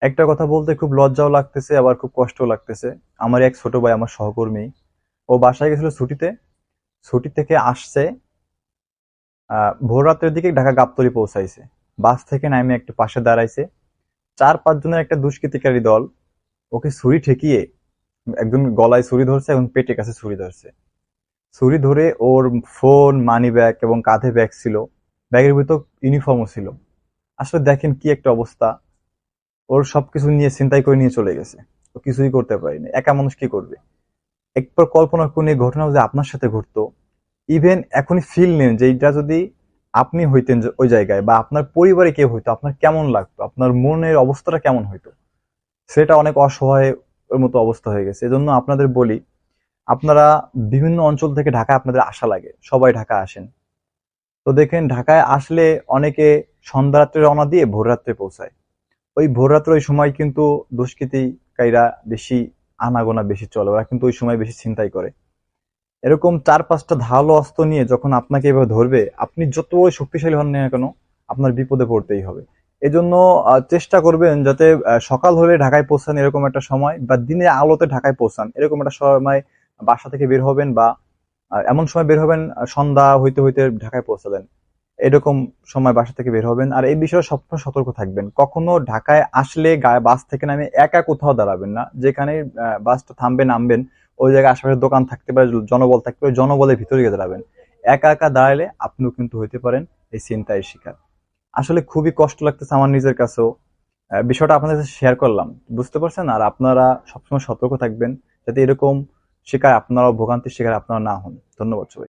একটা কথা বলতে খুব লজ্জাও লাগতেছে আবার খুব কষ্টও লাগতেছে। আমার এক ছোট ভাই, আমার সহকর্মী, ও বাসায় গেছিল ছুটিতে। ছুটি থেকে আসছে, ভোর রাতের দিকে ঢাকা গাবতলী পৌঁছাইছে। বাস থেকে নামে একটু পাশে দাঁড়াইছে। 4-5 জনের একটা দুষ্কৃতিকারী দল ওকে ছুরি ঠেকিয়ে, একজন গলায় ছুরি ধরছে এবং পেটের কাছে ছুরি ধরছে। ছুরি ধরে ওর ফোন, মানি ব্যাগ এবং কাঁধে ব্যাগ ছিল, ব্যাগের ভিতর ইউনিফর্মও ছিল। আসলে দেখেন কি একটা অবস্থা। ওর সবকিছু নিয়ে ছিনতাই করে নিয়ে চলে গেছে। ও কিছুই করতে পারেনি, একা মানুষ কি করবে। একবার কল্পনা করুন এই ঘটনা যদি আপনার সাথে ঘটতো। ইভেন এখনই ফিল নেন যে এটা যদি আপনি হইতেন ওই জায়গায়, বা আপনার পরিবারে কেউ হইতো, আপনার কেমন লাগতো, আপনার মনের অবস্থাটা কেমন হইতো। সেটা অনেক অসহায় ওর মতো অবস্থা হয়ে গেছে। এজন্য আপনাদের বলি, আপনারা বিভিন্ন অঞ্চল থেকে ঢাকায় আপনাদের আসা লাগে, সবাই ঢাকা আসেন। তো দেখেন ঢাকায় আসলে অনেকে সন্ধ্যা রাত্রে রওনা দিয়ে ভোর রাত্রে পৌঁছায়। ওই ভোর রাত্রে ওই সময় কিন্তু দুষ্কৃতিকারীরা বেশি, আনাগোনা বেশি চলে, ওরা কিন্তু ওই সময় বেশি ছিনতাই করে। এরকম 4-5টা ধারালো অস্ত্র নিয়ে যখন আপনাকে এভাবে ধরবে, আপনি যত শক্তিশালী হন না কেন, আপনার বিপদে পড়তেই হবে। এজন্য চেষ্টা করবেন যাতে সকাল হলে ঢাকায় পৌঁছান এরকম একটা সময়, বা দিনের আলোতে ঢাকায় পৌঁছান এরকম একটা সময় বাসা থেকে বের হবেন, বা এমন সময় বের হবেন সন্ধ্যা হইতে হইতে ঢাকায় পৌঁছালেন, এরকম সময় বাসা থেকে বের হবেন। আর এই বিষয়ে সবসময় সতর্ক থাকবেন, কখনো ঢাকায় আসলে বাস থেকে নামে একা কোথাও দাঁড়াবেন না। যেখানে বাসটা থামবে, নামবেন, ওই জায়গায় আশেপাশে দোকান থাকতে পারে, জনবল থাকতে পারে, জনবলের ভিতরে গিয়ে দাঁড়াবেন। একা একা দাঁড়ালে আপনিও কিন্তু হইতে পারেন এই ছিনতাইয়ের শিকার। আসলে খুবই কষ্ট লাগতেছে আমার নিজের কাছেও। বিষয়টা আপনাদের সাথে শেয়ার করলাম, বুঝতে পারছেন। আর আপনারা সবসময় সতর্ক থাকবেন যাতে এরকম শিকার আপনারাও, ভোগান্তির শিকার আপনারা না হন। ধন্যবাদ সবাই।